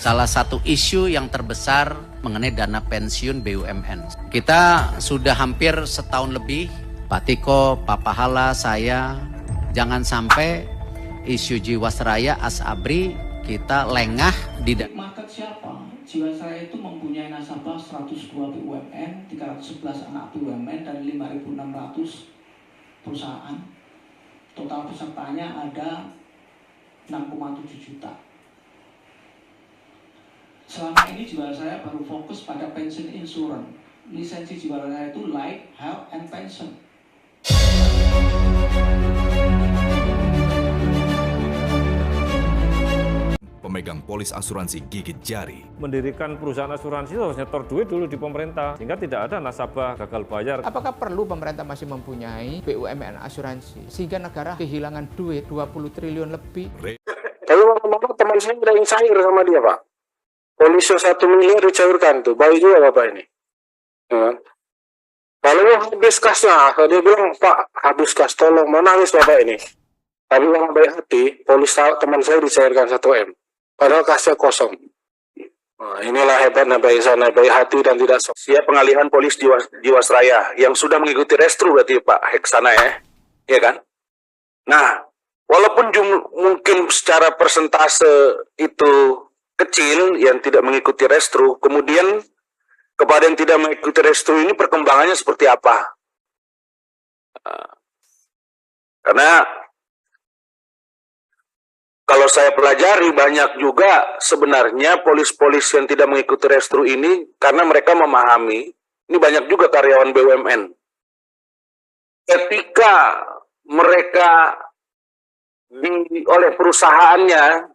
salah satu isu yang terbesar mengenai dana pensiun BUMN. Kita sudah hampir setahun lebih, Pak Tiko, Pak Pahala, saya, jangan sampai isu Jiwasraya, Asabri, kita lengah di market siapa? Jiwasraya itu mempunyai nasabah 102 BUMN, 311 anak BUMN, dan 5.600 perusahaan. Total pesertanya ada 6,7 juta. Selama ini Jiwasraya baru fokus pada pension insurance. Lisensi Jiwasraya itu life, health, and pension. Pemegang polis asuransi gigit jari. Mendirikan perusahaan asuransi itu harus nyetor duit dulu di pemerintah, sehingga tidak ada nasabah gagal bayar. Apakah perlu pemerintah masih mempunyai BUMN asuransi, sehingga negara kehilangan duit 20 triliun lebih? Tapi ngomong teman saya udah cair sama dia, Pak. Polisi 1 miliar dicairkan tuh, baik juga Bapak ini. Lalu habis kasnya, dia bilang, Pak, habis kas, tolong, mau nangis Bapak ini. Tapi orang baik hati, polis teman saya dicairkan 1M. Padahal kasnya kosong. Nah, inilah hebatnya baik sana, baik hati dan tidak sok. Siap pengalihan polis Jiwasraya yang sudah mengikuti restru berarti Pak Heksana ya, ya kan? Nah, walaupun mungkin secara persentase itu kecil yang tidak mengikuti restru, kemudian kepada yang tidak mengikuti restru ini perkembangannya seperti apa? Karena kalau saya pelajari banyak juga sebenarnya polis-polis yang tidak mengikuti restru ini karena mereka memahami, ini banyak juga karyawan BUMN. Ketika mereka oleh perusahaannya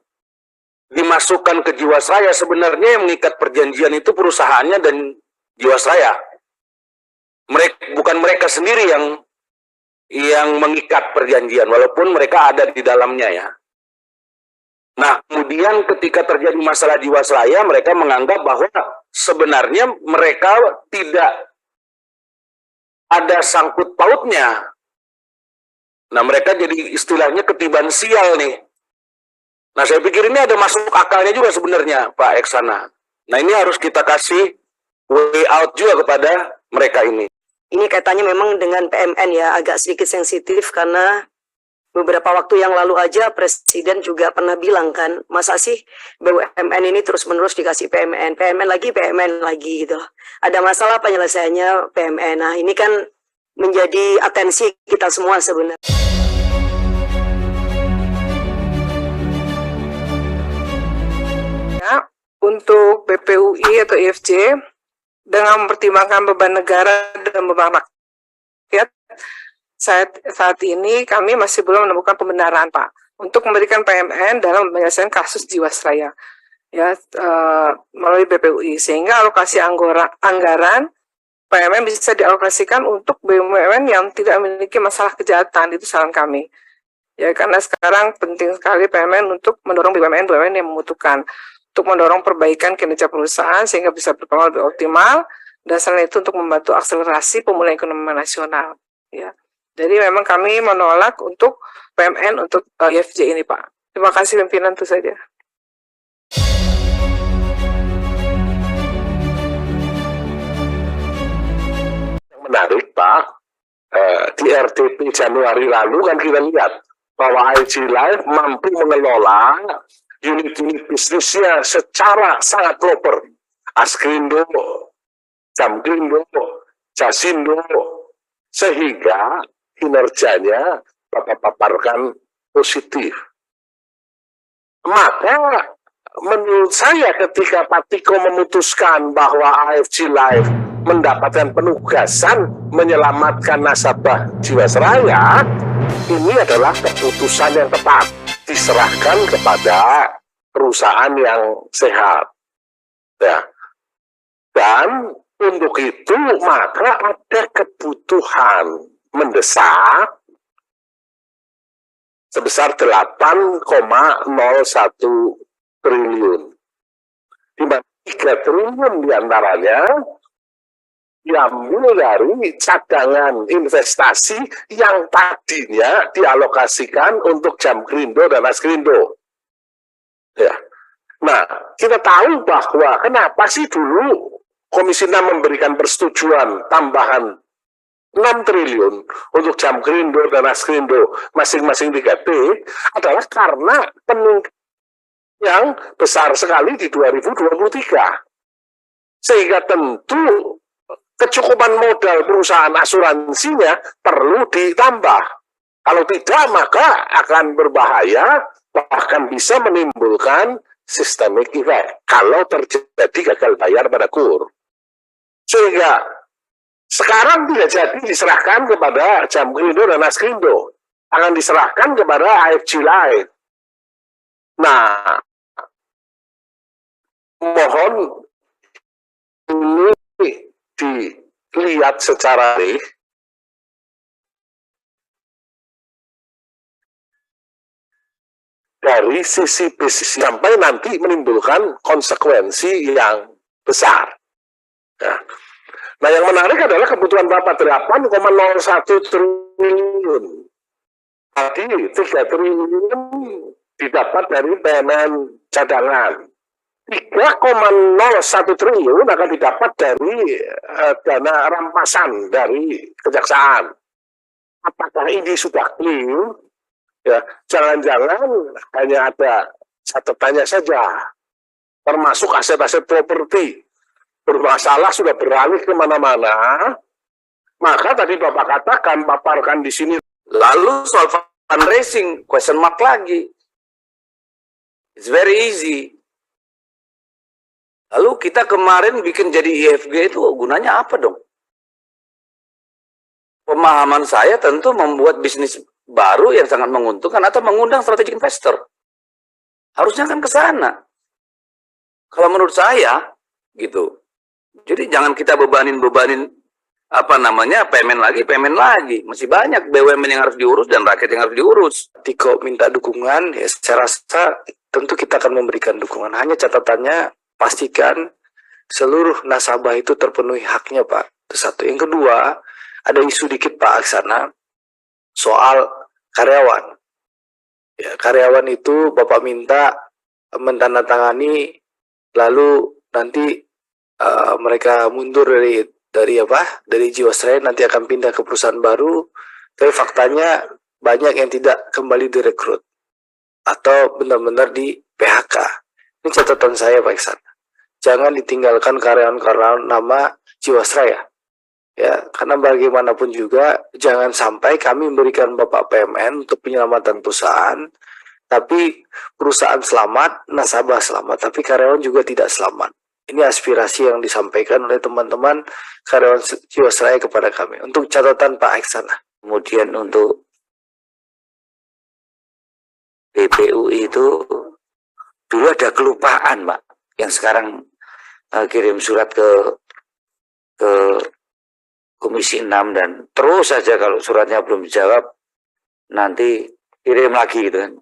dimasukkan ke Jiwasraya, sebenarnya yang mengikat perjanjian itu perusahaannya dan Jiwasraya. Bukan mereka sendiri yang mengikat perjanjian, walaupun mereka ada di dalamnya ya. Nah, kemudian ketika terjadi masalah Jiwasraya, mereka menganggap bahwa sebenarnya mereka tidak ada sangkut pautnya. Nah, mereka jadi istilahnya ketiban sial nih. Nah, saya pikir ini ada masuk akalnya juga sebenarnya, Pak Heksana. Nah, ini harus kita kasih way out juga kepada mereka ini. Ini kaitannya memang dengan PMN ya, agak sedikit sensitif karena beberapa waktu yang lalu aja Presiden juga pernah bilang kan, masa sih BUMN ini terus-menerus dikasih PMN lagi gitu. Ada masalah penyelesaiannya PMN. Nah, ini kan menjadi atensi kita semua sebenarnya. Untuk BPUI atau IFJ dengan mempertimbangkan beban negara dan beban rakyat, saat ini kami masih belum menemukan pembenaran Pak untuk memberikan PMN dalam menyelesaikan kasus Jiwasraya ya melalui BPUI, sehingga alokasi anggaran PMN bisa dialokasikan untuk BUMN yang tidak memiliki masalah kejahatan. Itu saran kami ya, karena sekarang penting sekali PMN untuk mendorong BUMN yang membutuhkan, untuk mendorong perbaikan kinerja perusahaan sehingga bisa berkembang lebih optimal, dan selain itu untuk membantu akselerasi pemulihan ekonomi nasional ya. Jadi memang kami menolak untuk PMN untuk IFJ ini Pak. Terima kasih pimpinan, itu saja. Yang menarik Pak, di RTP Januari lalu kan kita lihat bahwa IG Live mampu mengelola unit-unit bisnisnya secara sangat proper. Askrindo, Jamkrindo, Jasindo, sehingga kinerjanya Bapak paparkan positif. Maka menurut saya ketika Pak Tiko memutuskan bahwa AFG Live mendapatkan penugasan menyelamatkan nasabah Jiwasraya, ini adalah keputusan yang tepat, diserahkan kepada perusahaan yang sehat. Ya. Dan untuk itu maka ada kebutuhan mendesak sebesar 8,01 triliun. Di mana 3 triliun diantaranya diambil dari cadangan investasi yang tadinya dialokasikan untuk Jamkrindo dan Askrindo. Ya. Nah, kita tahu bahwa kenapa sih dulu Komisi 6 memberikan persetujuan tambahan 6 triliun untuk Jamkrindo dan Askrindo masing-masing 3T adalah karena peningkatan yang besar sekali di 2023. Sehingga tentu kecukupan modal perusahaan asuransinya perlu ditambah. Kalau tidak, maka akan berbahaya, bahkan bisa menimbulkan systemic effect kalau terjadi gagal bayar pada KUR. Sehingga sekarang tidak jadi diserahkan kepada Jamkrindo dan Askrindo, akan diserahkan kepada AFG Life. Nah, mohon ini dilihat secara dari sisi bisnis sampai nanti menimbulkan konsekuensi yang besar. Ya. Nah, yang menarik adalah kebutuhan Bapak 8,01 triliun. Tadi 3 triliun didapat dari PMN cadangan. 3,01 triliun akan didapat dari dana rampasan dari kejaksaan. Apakah ini sudah clear? Ya, jangan-jangan hanya ada catatannya saja, termasuk aset-aset properti bermasalah sudah beralih kemana-mana. Maka tadi Bapak katakan, paparkan di sini. Lalu soal fundraising, question mark lagi. It's very easy. Lalu kita kemarin bikin jadi IFG itu gunanya apa dong? Pemahaman saya tentu membuat bisnis baru yang sangat menguntungkan atau mengundang strategic investor. Harusnya kan ke sana. Kalau menurut saya, gitu. Jadi jangan kita bebanin PMN lagi. Masih banyak BUMN yang harus diurus dan rakyat yang harus diurus. Tiko minta dukungan, ya saya rasa tentu kita akan memberikan dukungan. Hanya catatannya, pastikan seluruh nasabah itu terpenuhi haknya, Pak. Itu satu. Yang kedua, ada isu dikit Pak Aksana soal karyawan. Ya, karyawan itu Bapak minta mentandatangani, lalu nanti mereka mundur dari Jiwasraya, nanti akan pindah ke perusahaan baru. Tapi faktanya banyak yang tidak kembali direkrut atau benar-benar di PHK. Ini catatan saya Pak Iksan. Jangan ditinggalkan karyawan-karyawan nama Jiwasraya. Ya, karena bagaimanapun juga jangan sampai kami memberikan Bapak PMN untuk penyelamatan perusahaan, tapi perusahaan selamat, nasabah selamat, tapi karyawan juga tidak selamat. Ini aspirasi yang disampaikan oleh teman-teman karyawan Jiwasraya kepada kami. Untuk catatan Pak Iksan. Kemudian untuk BPUI itu dulu ada kelupaan, Pak, yang sekarang kirim surat ke Komisi 6 dan terus saja kalau suratnya belum dijawab nanti kirim lagi gitu kan.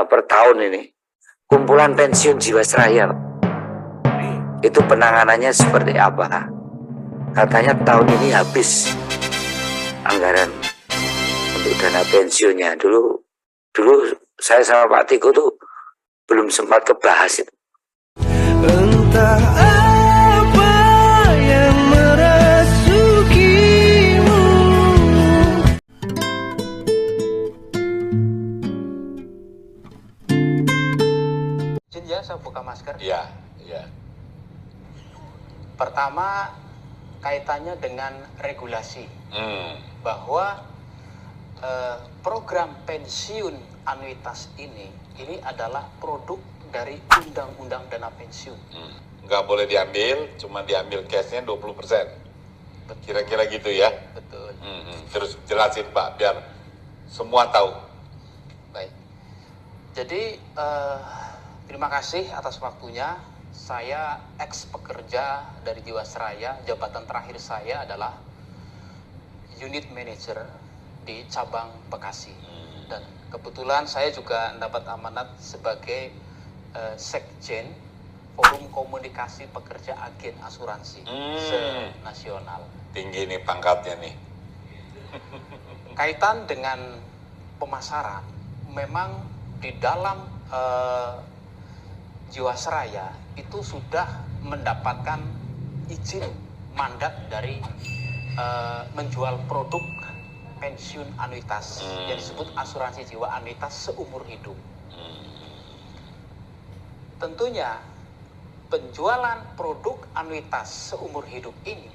Per tahun ini kumpulan pensiun Jiwasraya itu penanganannya seperti apa? Katanya tahun ini habis anggaran untuk dana pensiunnya. Dulu saya sama Pak Tiko tuh belum sempat kebahas itu. Entah apa yang merasukimu. Izin ya, saya buka masker. Iya. Pertama, kaitannya dengan regulasi. Bahwa program pensiun anuitas ini adalah produk dari undang-undang dana pensiun. Nggak boleh diambil, cuma diambil cashnya 20%. Kira-kira gitu ya? Betul. Terus jelasin Pak, biar semua tahu. Baik. Jadi, terima kasih atas waktunya. Saya ex-pekerja dari Jiwasraya. Jabatan terakhir saya adalah unit manager di cabang Bekasi. Dan kebetulan saya juga mendapat amanat sebagai Sekjen Forum Komunikasi Pekerja Agen Asuransi se-nasional. Tinggi nih pangkatnya nih. Kaitan dengan pemasaran, memang di dalam Jiwasraya itu sudah mendapatkan izin mandat dari menjual produk pensiun anuitas yang disebut asuransi jiwa anuitas seumur hidup. Tentunya penjualan produk anuitas seumur hidup ini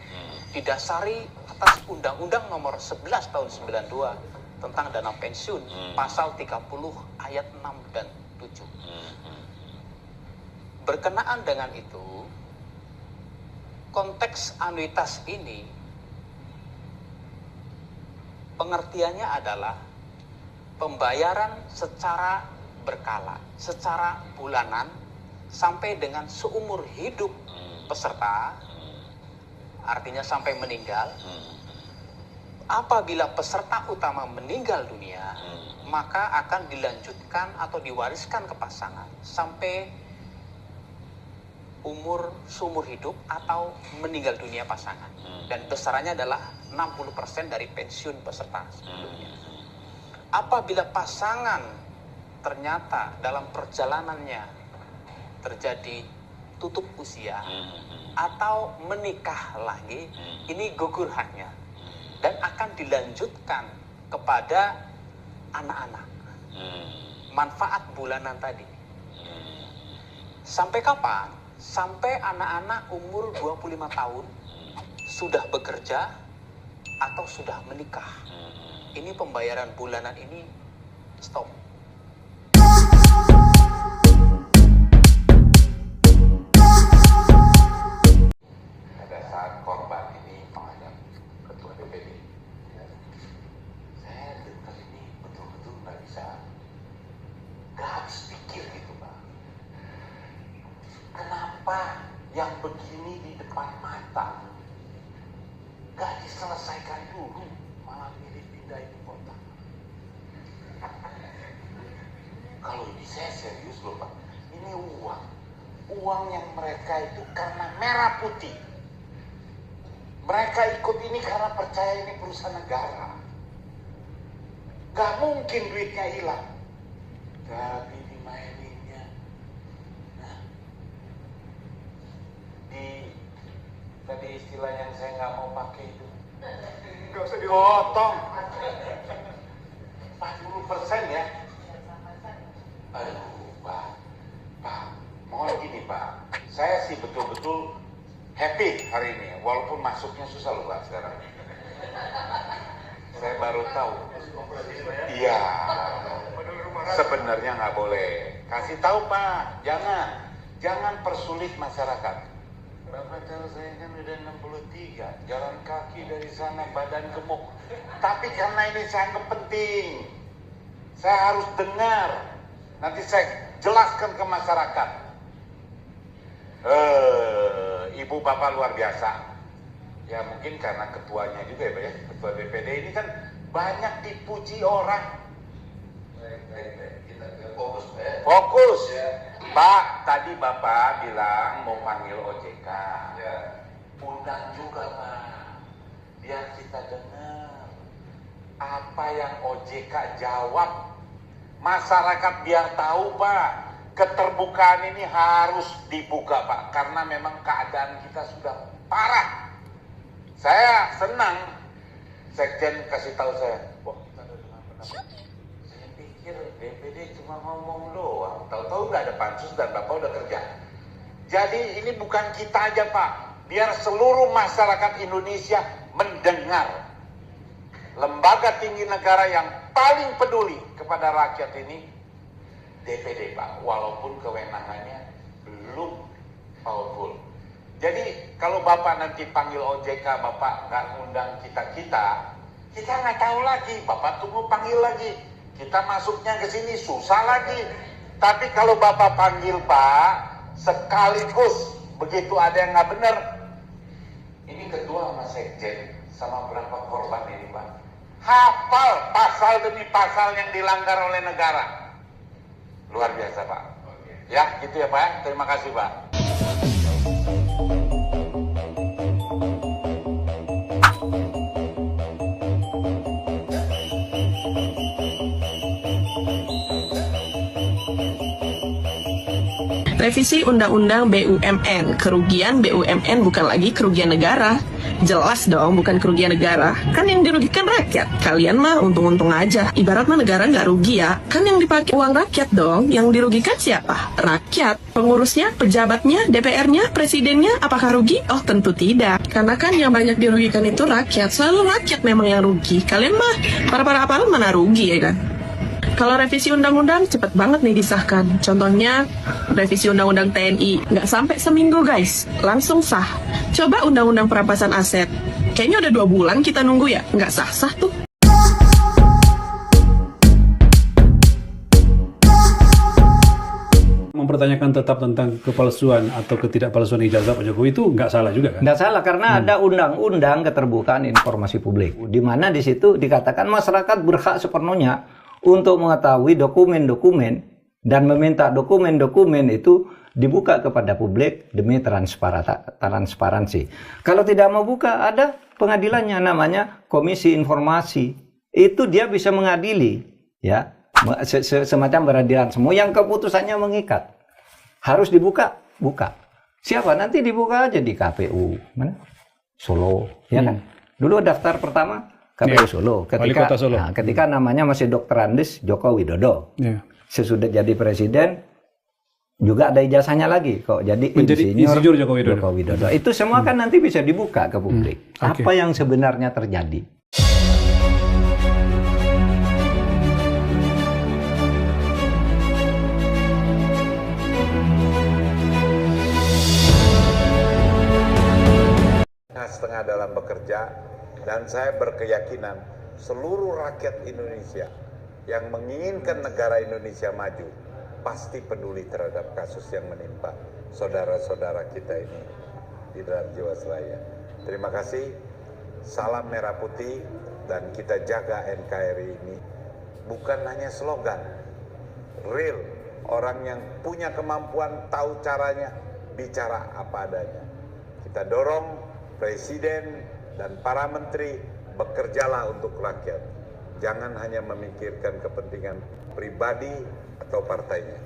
didasari atas Undang-Undang Nomor 11 Tahun 92 tentang dana pensiun, pasal 30 ayat 6 dan 7. Berkenaan dengan itu, konteks anuitas ini pengertiannya adalah pembayaran secara berkala, secara bulanan sampai dengan seumur hidup peserta, artinya sampai meninggal. Apabila peserta utama meninggal dunia, maka akan dilanjutkan atau diwariskan ke pasangan sampai umur seumur hidup atau meninggal dunia pasangan. Dan besarannya adalah 60% dari pensiun peserta sebelumnya. Apabila pasangan ternyata dalam perjalanannya terjadi tutup usia atau menikah lagi, ini gugur haknya dan akan dilanjutkan kepada anak-anak. Manfaat bulanan tadi. Sampai kapan? Sampai anak-anak umur 25 tahun sudah bekerja atau sudah menikah. Ini pembayaran bulanan ini stop. Pada saat korban ini menghadap ketua DPD, saya dengar ini betul-betul nggak habis pikir gitu, Pak. Kenapa yang begini di depan mata nggak diselesaikan dulu, malah milih pindah ibu kota? Kalau ini saya serius loh, Pak. Ini uang yang mereka itu karena merah putih. Mereka ikut ini karena percaya ini perusahaan negara. Gak mungkin duitnya hilang. Tapi dimaininnya. Nah, tadi istilah yang saya nggak mau pakai itu. Gak usah dipotong. 40% ya. Aduh, Pak, mohon gini Pak. Saya sih betul-betul happy hari ini, walaupun masuknya susah loh Pak sekarang. Saya baru tahu. Iya. Sebenarnya nggak boleh. Kasih tahu Pak, jangan persulit masyarakat. Bapak tahu saya kan udah 63, jalan kaki dari sana badan gemuk. Tapi karena ini sangat penting, saya harus dengar. Nanti saya jelaskan ke masyarakat. Ibu bapak luar biasa. Ya mungkin karena ketuanya juga ya Pak ya. Ketua DPD ini kan banyak dipuji orang. Kita fokus Pak ya. Fokus. Ya. Pak, tadi Bapak bilang mau panggil OJK. Ya. Undang juga Pak. Biar kita dengar apa yang OJK jawab. Masyarakat biar tahu Pak, keterbukaan ini harus dibuka Pak, karena memang keadaan kita sudah parah. Saya senang Sekjen kasih tahu saya, wah kita ada dengan pendapat. Saya pikir DPD cuma ngomong doang, tahu-tahu nggak ada pansus dan Bapak udah kerja. Jadi ini bukan kita aja Pak, biar seluruh masyarakat Indonesia mendengar. Lembaga tinggi negara yang paling peduli kepada rakyat ini DPD Pak, walaupun kewenangannya belum powerful. Jadi kalau Bapak nanti panggil OJK, Bapak nggak ngundang kita nggak tahu lagi. Bapak tunggu panggil lagi, kita masuknya ke sini susah lagi. Tapi kalau Bapak panggil Pak, sekaligus begitu ada yang nggak benar, ini ketua sama sekjen sama berapa korban ini Pak, hafal pasal demi pasal yang dilanggar oleh negara. Luar biasa Pak. Ya gitu ya Pak. Terima kasih Pak. Revisi Undang-Undang BUMN, kerugian BUMN bukan lagi kerugian negara. Jelas dong bukan kerugian negara, kan yang dirugikan rakyat. Kalian mah untung-untung aja, ibarat mah negara nggak rugi ya. Kan yang dipakai uang rakyat dong, yang dirugikan siapa? Rakyat. Pengurusnya, pejabatnya, DPR-nya, presidennya, apakah rugi? Oh tentu tidak, karena kan yang banyak dirugikan itu rakyat. Selalu rakyat memang yang rugi. Kalian mah, para aparat mana rugi ya kan? Kalau revisi undang-undang cepet banget nih disahkan. Contohnya revisi undang-undang TNI nggak sampai seminggu guys, langsung sah. Coba undang-undang perampasan aset, kayaknya udah 2 bulan kita nunggu ya, nggak sah-sah tuh. Mempertanyakan tetap tentang kepalsuan atau ketidakpalsuan ijazah Pak Jokowi itu nggak salah juga kan? Nggak salah karena ada undang-undang keterbukaan informasi publik, di mana di situ dikatakan masyarakat berhak sepenuhnya untuk mengetahui dokumen-dokumen dan meminta dokumen-dokumen itu dibuka kepada publik demi transparansi. Kalau tidak mau buka, ada pengadilannya namanya Komisi Informasi. Itu dia bisa mengadili, ya, semacam peradilan semua yang keputusannya mengikat. Harus dibuka, buka. Siapa? Nanti dibuka aja di KPU, mana? Solo, ya kan? Dulu daftar pertama KPU Solo, ketika namanya masih Dr. Andes Joko Widodo. Sesudah jadi presiden juga ada ijazahnya lagi kok, jadi insinyur Joko Widodo. Itu semua kan nanti bisa dibuka ke publik. Apa yang sebenarnya terjadi? Setengah dalam bekerja, dan saya berkeyakinan seluruh rakyat Indonesia yang menginginkan negara Indonesia maju pasti peduli terhadap kasus yang menimpa saudara-saudara kita ini di dalam Jiwasraya. Terima kasih, salam merah putih, dan kita jaga NKRI ini bukan hanya slogan, real, orang yang punya kemampuan tahu caranya bicara apa adanya. Kita dorong Presiden dan para menteri bekerjalah untuk rakyat. Jangan hanya memikirkan kepentingan pribadi atau partainya.